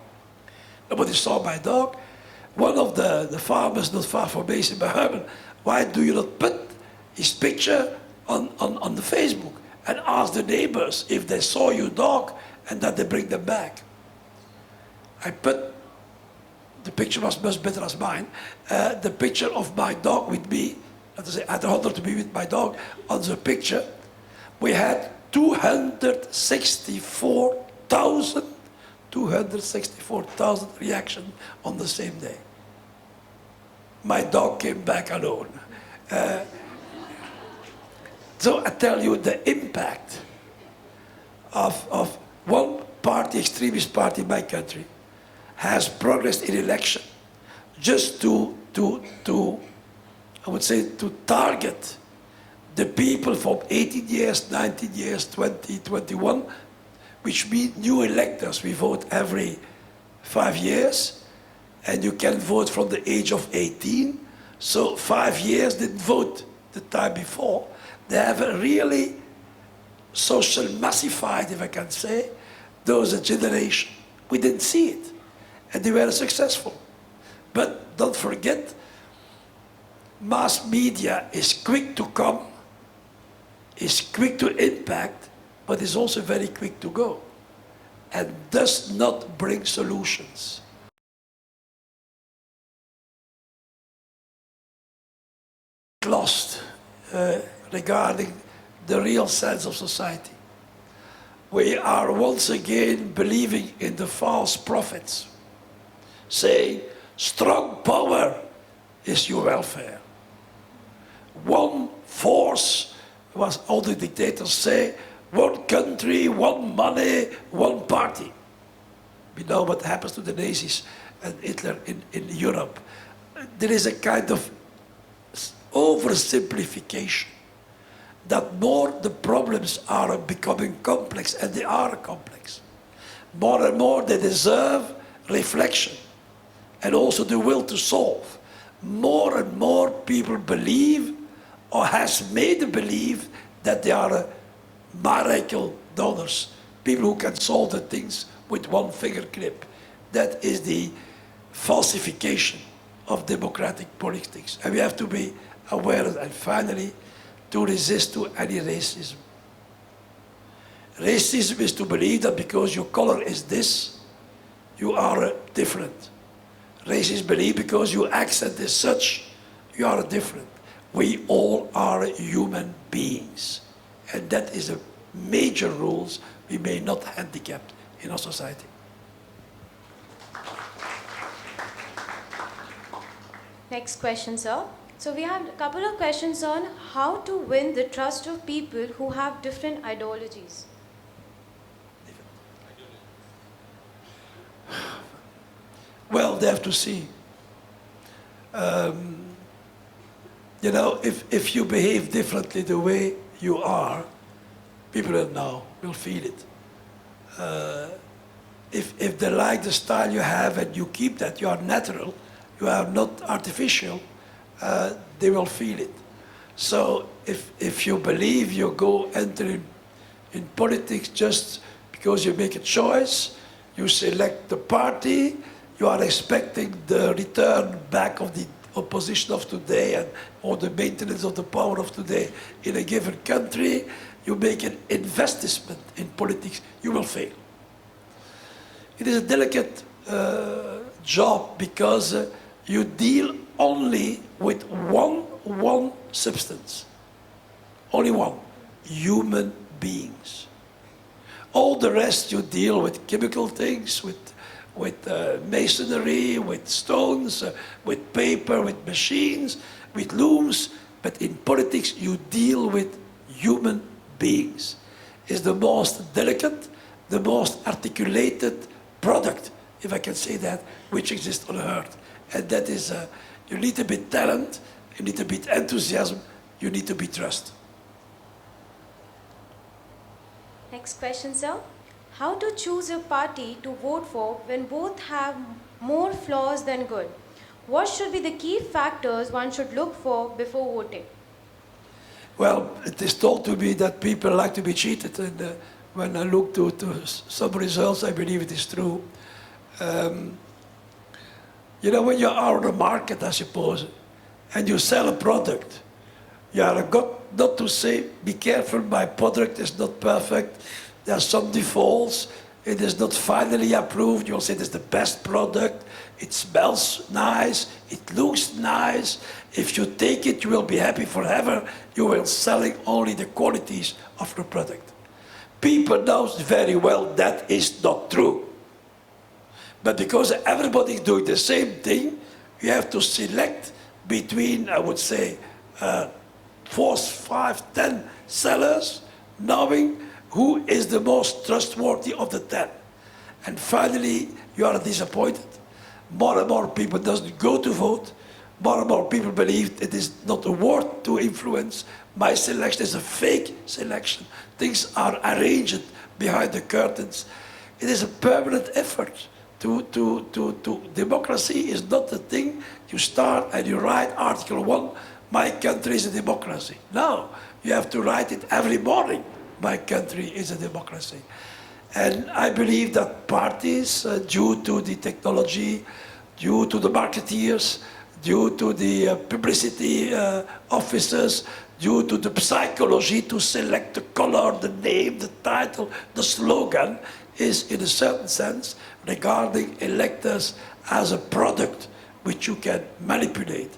Nobody saw my dog. One of the farmers not far from me said, Herman, why do you not put his picture on the Facebook and ask the neighbors if they saw your dog and that they bring them back? I put, the picture was much better as mine, the picture of my dog with me, I had the honor to be with my dog on the picture. We had 264,000 reactions on the same day. My dog came back alone. So I tell you the impact of one party, extremist party in my country, has progressed in election just to I would say, to target the people from 18 years, 19 years, 20, 21, which means new electors. We vote every 5 years, and you can vote from the age of 18. So 5 years didn't vote the time before. They have a really social massified, if I can say, those a generation. We didn't see it, and they were successful. But don't forget, mass media is quick to come, is quick to impact, but is also very quick to go, and does not bring solutions. Lost regarding the real sense of society. We are once again believing in the false prophets, saying strong power is your welfare. One force, was all the dictators say, one country, one money, one party. We know what happens to the Nazis and Hitler in Europe. There is a kind of oversimplification that more the problems are becoming complex, and they are complex. More and more they deserve reflection and also the will to solve. More and more people believe or has made believe that they are miracle donors, people who can solve the things with one finger clip. That is the falsification of democratic politics. And we have to be aware of that. And finally, to resist to any racism. Racism is to believe that because your color is this, you are different. Racists believe because your accent is such, you are different. We all are human beings. And that is a major rules we may not handicap in our society. Next question, sir. So we have a couple of questions on how to win the trust of people who have different ideologies. Well, they have to see. You know, if you behave differently the way you are, people will know, will feel it. If they like the style you have and you keep that, you are natural, you are not artificial, they will feel it. So if you believe you go enter in politics just because you make a choice, you select the party, you are expecting the return back of the opposition of today and or the maintenance of the power of today in a given country. You make an investment in politics, you will fail. It is a delicate job because you deal only with one substance, only one, human beings. All the rest you deal with chemical things, with masonry, with stones, with paper, with machines, with looms, but in politics you deal with human beings. It's the most delicate, the most articulated product, if I can say that, which exists on earth. And that is, you need a bit talent, you need a bit enthusiasm, you need a bit trust. Next question, sir. How to choose a party to vote for when both have more flaws than good? What should be the key factors one should look for before voting? Well, it is told to me that people like to be cheated, and when I look to some results, I believe it is true. You know, when you are on the market, I suppose, and you sell a product, you are got not to say, be careful, my product is not perfect, there are some defaults, it is not finally approved, you'll say it is the best product, it smells nice, it looks nice, if you take it, you will be happy forever, you will selling only the qualities of the product. People know very well that is not true. But because everybody is doing the same thing, you have to select between, I would say, 4, 5, 10 sellers, knowing who is the most trustworthy of the 10. And finally, you are disappointed. More and more people doesn't go to vote. More and more people believe it is not a word to influence. My selection is a fake selection. Things are arranged behind the curtains. It is a permanent effort. Democracy is not the thing you start and you write Article 1, my country is a democracy. No, you have to write it every morning, my country is a democracy. And I believe that parties, due to the technology, due to the marketeers, due to the publicity officers, due to the psychology to select the color, the name, the title, the slogan, is in a certain sense regarding electors as a product which you can manipulate.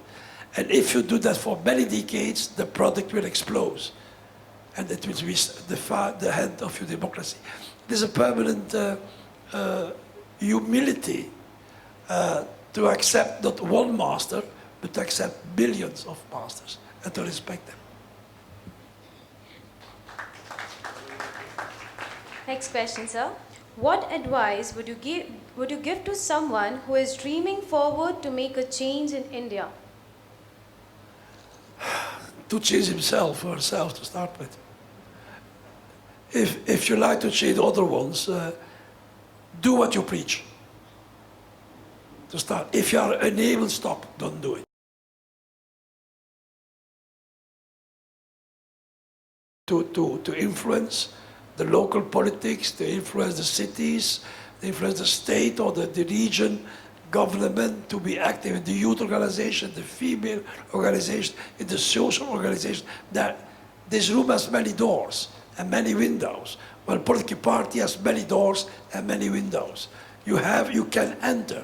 And if you do that for many decades, the product will explode. And it will be the head of your democracy. There's a permanent humility to accept not one master, but to accept billions of masters and to respect them. Next question, sir. What advice would you give to someone who is dreaming forward to make a change in India? To change himself or herself to start with. If you like to change other ones, do what you preach. To start. If you are unable, stop. Don't do it. To influence the local politics, to influence the cities, to influence the state or the region, government, to be active in the youth organization, the female organization, in the social organization. This room has many doors and many windows. Well, political party has many doors and many windows. You can enter,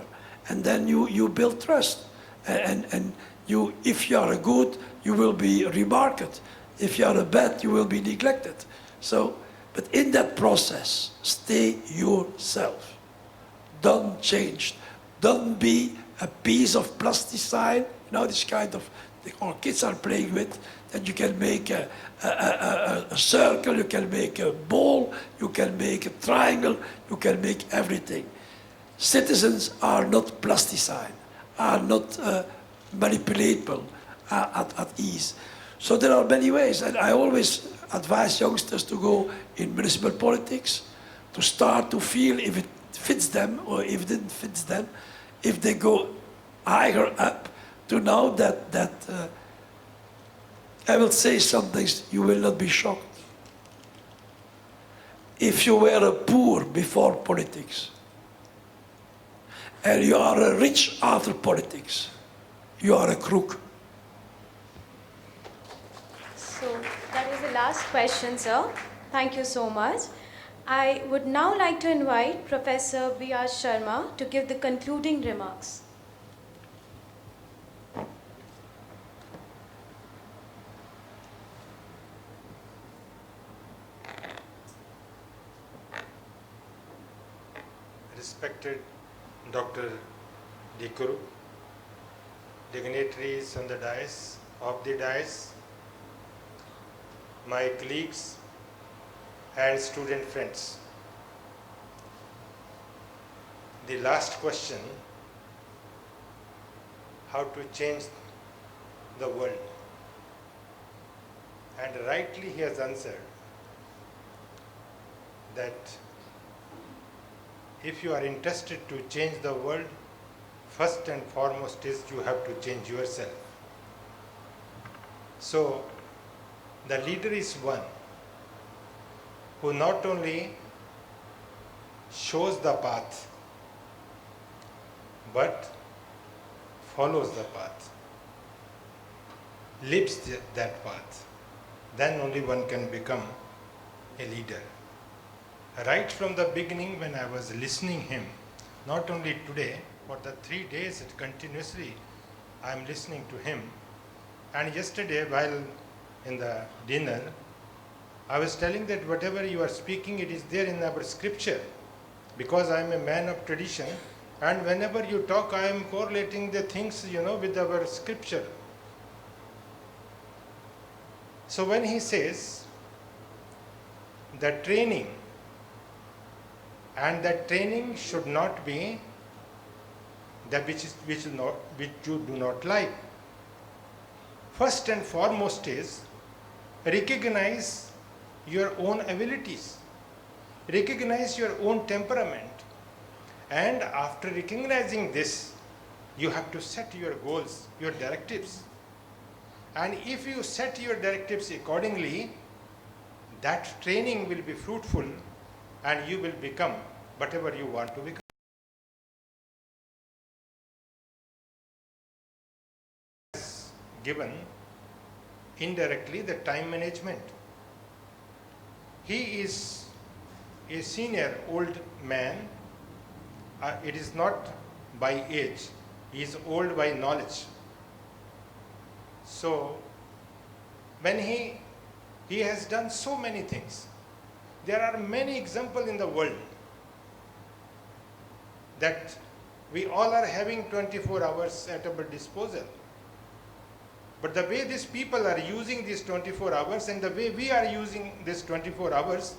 and then you build trust. And if you are a good, you will be remarked. If you are a bad, you will be neglected. So, but in that process, stay yourself. Don't change. Don't be a piece of plasticine, you know, this kind of, our kids are playing with, that you can make a circle, you can make a ball, you can make a triangle, you can make everything. Citizens are not plasticine, are not manipulatable at ease. So there are many ways, and I always advise youngsters to go in municipal politics, to start to feel if it fits them or if it didn't fit them, if they go higher up, to know that I will say some things you will not be shocked. if you were poor before politics and you are rich after politics, you are a crook. So that was the last question, sir. Thank you so much. I would now like to invite Professor B.R. Sharma to give the concluding remarks. Respected Dr. Croo, dignitaries on the dais, my colleagues and student friends. The last question, how to change the world? And rightly he has answered that if you are interested to change the world, first and foremost is you have to change yourself. So, the leader is one who not only shows the path, but follows the path, lives that path. Then only one can become a leader. Right from the beginning when I was listening him, not only today, for the 3 days continuously I am listening to him. And yesterday while in the dinner, I was telling that whatever you are speaking, it is there in our scripture. Because I am a man of tradition, and whenever you talk, I am correlating the things, with our scripture. So when he says the training, and that training should not be that which you do not like. First and foremost is recognize your own abilities, recognize your own temperament, and after recognizing this, you have to set your goals, your directives. And if you set your directives accordingly, that training will be fruitful and you will become whatever you want to become. Given indirectly the time management. He is a senior old man. It is not by age. He is old by knowledge. So when he has done so many things. There are many examples in the world that we all are having 24 hours at our disposal. But the way these people are using these 24 hours and the way we are using this 24 hours,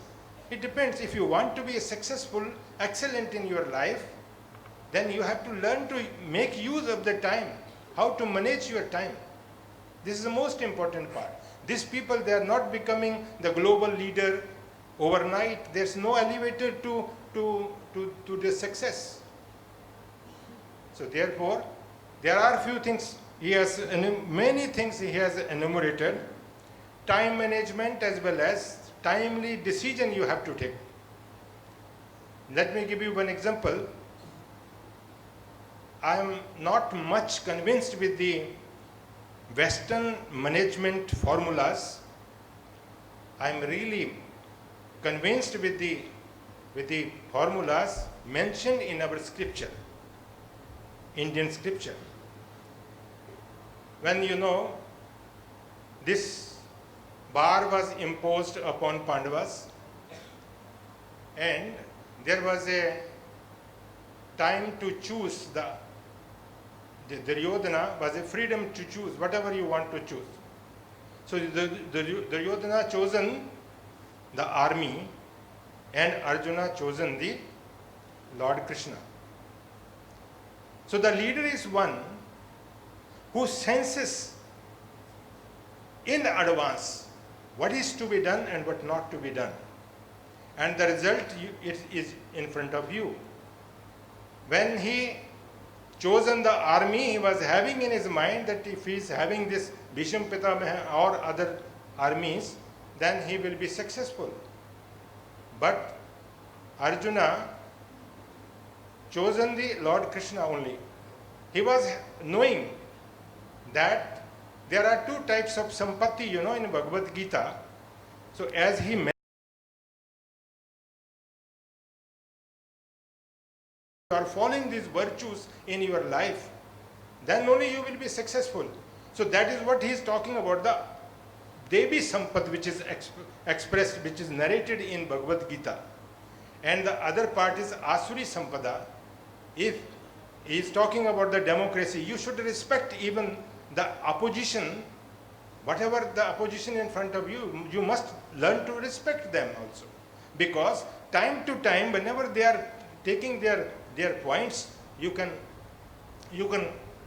it depends. If you want to be successful, excellent in your life, then you have to learn to make use of the time, how to manage your time. This is the most important part. These people, they are not becoming the global leader overnight. There's no elevator to the success. So therefore, there are few things. He has many things he has enumerated. Time management as well as timely decision you have to take. Let me give you one example. I am not much convinced with the Western management formulas. I am really convinced with the formulas mentioned in our scripture, Indian scripture. When this bar was imposed upon Pandavas, and there was a time to choose, the Duryodhana was a freedom to choose whatever you want to choose. So the Duryodhana chosen the army and Arjuna chosen the Lord Krishna. So the leader is one who senses in advance what is to be done and what not to be done. And the result is in front of you. When he chosen the army, he was having in his mind that if he is having this Bhisham Pitamaha or other armies, then he will be successful. But Arjuna chosen the Lord Krishna only. He was knowing that there are two types of sampatti, in Bhagavad Gita. So as he mentioned, you are following these virtues in your life, then only you will be successful. So that is what he is talking about, the Devi Sampad, which is expressed, which is narrated in Bhagavad Gita. And the other part is Asuri Sampada. If he is talking about the democracy, you should respect even the opposition. Whatever the opposition in front of you, you must learn to respect them also. Because time to time, whenever they are taking their points, you can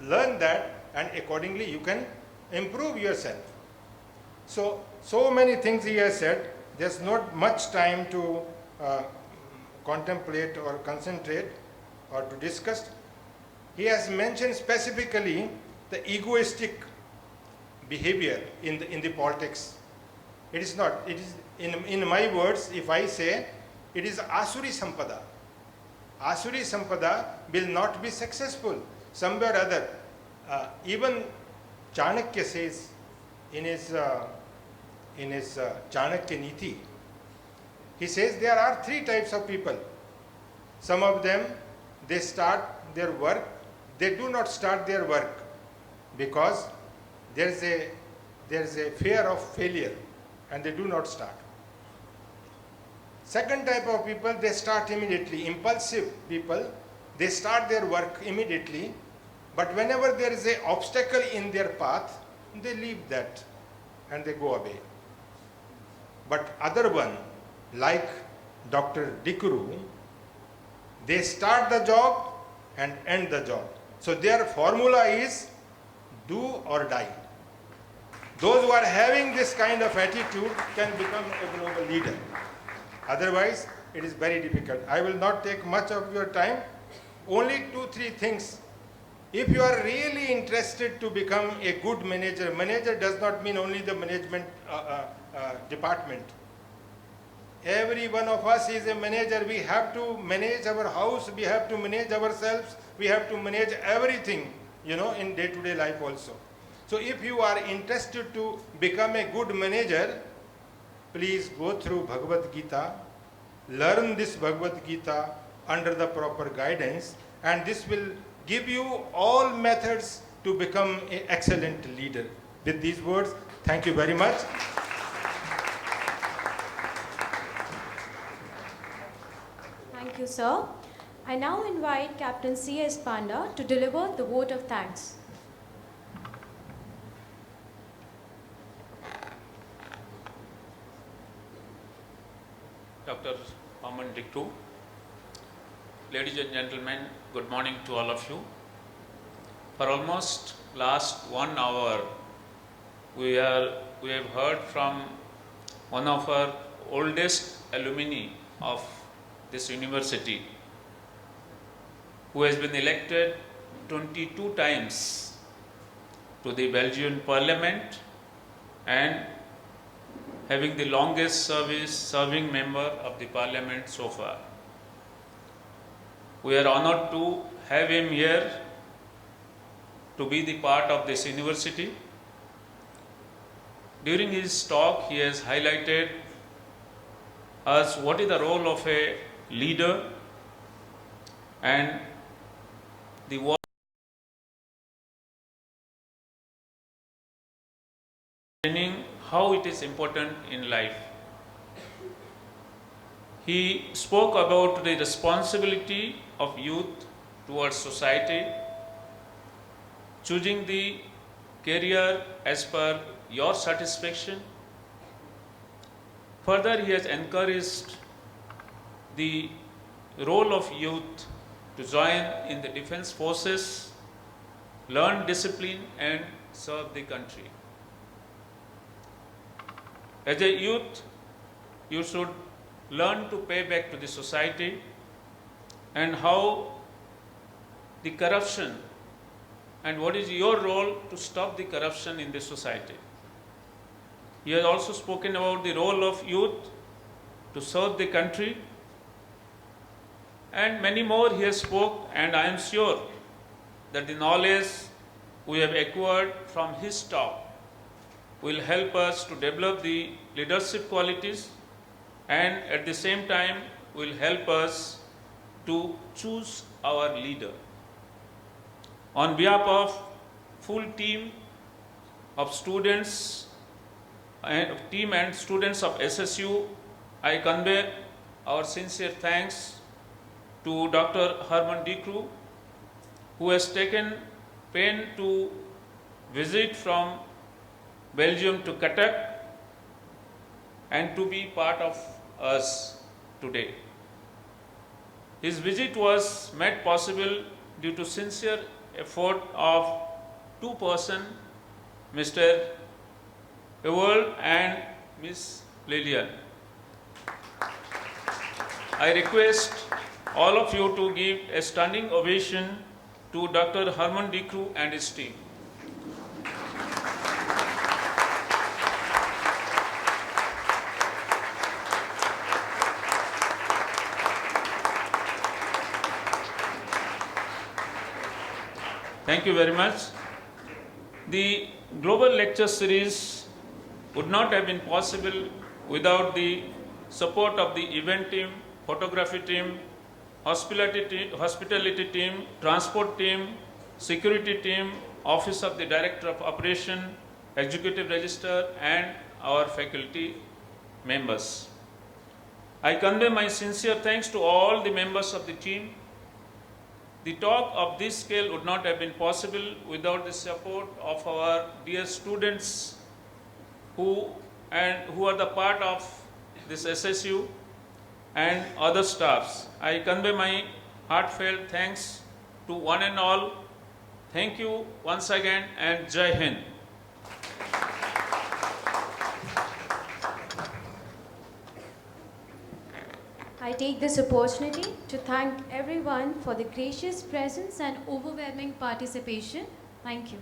learn that, and accordingly you can improve yourself. So many things he has said. There's not much time to contemplate or concentrate or to discuss. He has mentioned specifically the egoistic behavior in the politics. It is not. It is, in my words, if I say, it is Asuri Sampada. Asuri Sampada will not be successful. Somewhere or other, even Chanakya says in his Chanakya Niti, he says there are three types of people. Some of them, they start their work, they do not start their work because there is a fear of failure, and they do not start. Second type of people, they start immediately. Impulsive people, they start their work immediately, but whenever there is an obstacle in their path, they leave that and they go away. But other one, like Dr. Croo, they start the job and end the job. So their formula is do or die. Those who are having this kind of attitude can become a global leader. Otherwise, it is very difficult. I will not take much of your time. Only 2-3 things. If you are really interested to become a good manager, manager does not mean only the management department. Every one of us is a manager. We have to manage our house, we have to manage ourselves, we have to manage everything, in day-to-day life also. So if you are interested to become a good manager, please go through Bhagavad Gita, learn this Bhagavad Gita under the proper guidance, and this will give you all methods to become an excellent leader. With these words, thank you very much. Thank you, sir. I now invite Captain C.S. Panda to deliver the vote of thanks. Dr. Herman, ladies and gentlemen, good morning to all of you. For almost last 1 hour, we have heard from one of our oldest alumni of this university, who has been elected 22 times to the Belgian Parliament and having the longest serving member of the Parliament so far. We are honored to have him here to be the part of this university. During his talk, he has highlighted us what is the role of a leader and the work training, how it is important in life. He spoke about the responsibility of youth towards society, choosing the career as per your satisfaction. Further, he has encouraged the role of youth to join in the defense forces, learn discipline and serve the country. As a youth, you should learn to pay back to the society and how the corruption and what is your role to stop the corruption in the society. He has also spoken about the role of youth to serve the country, and many more he has spoke, and I am sure that the knowledge we have acquired from his talk will help us to develop the leadership qualities, and at the same time will help us to choose our leader. On behalf of full team of students and students of SSU, I convey our sincere thanks to Dr. Herman Croo, who has taken pain to visit from Belgium to Qatar and to be part of us today. His visit was made possible due to sincere effort of two persons, Mr. Ewald and Miss Lillian. I request all of you to give a standing ovation to Dr. Herman Croo and his team. Thank you very much. The global lecture series would not have been possible without the support of the event team, photography team, hospitality team, transport team, security team, office of the director of operation, executive register, and our faculty members. I convey my sincere thanks to all the members of the team. The talk of this scale would not have been possible without the support of our dear students who are the part of this SSU and other staffs. I convey my heartfelt thanks to one and all. Thank you once again, and Jai Hind. I take this opportunity to thank everyone for the gracious presence and overwhelming participation. Thank you.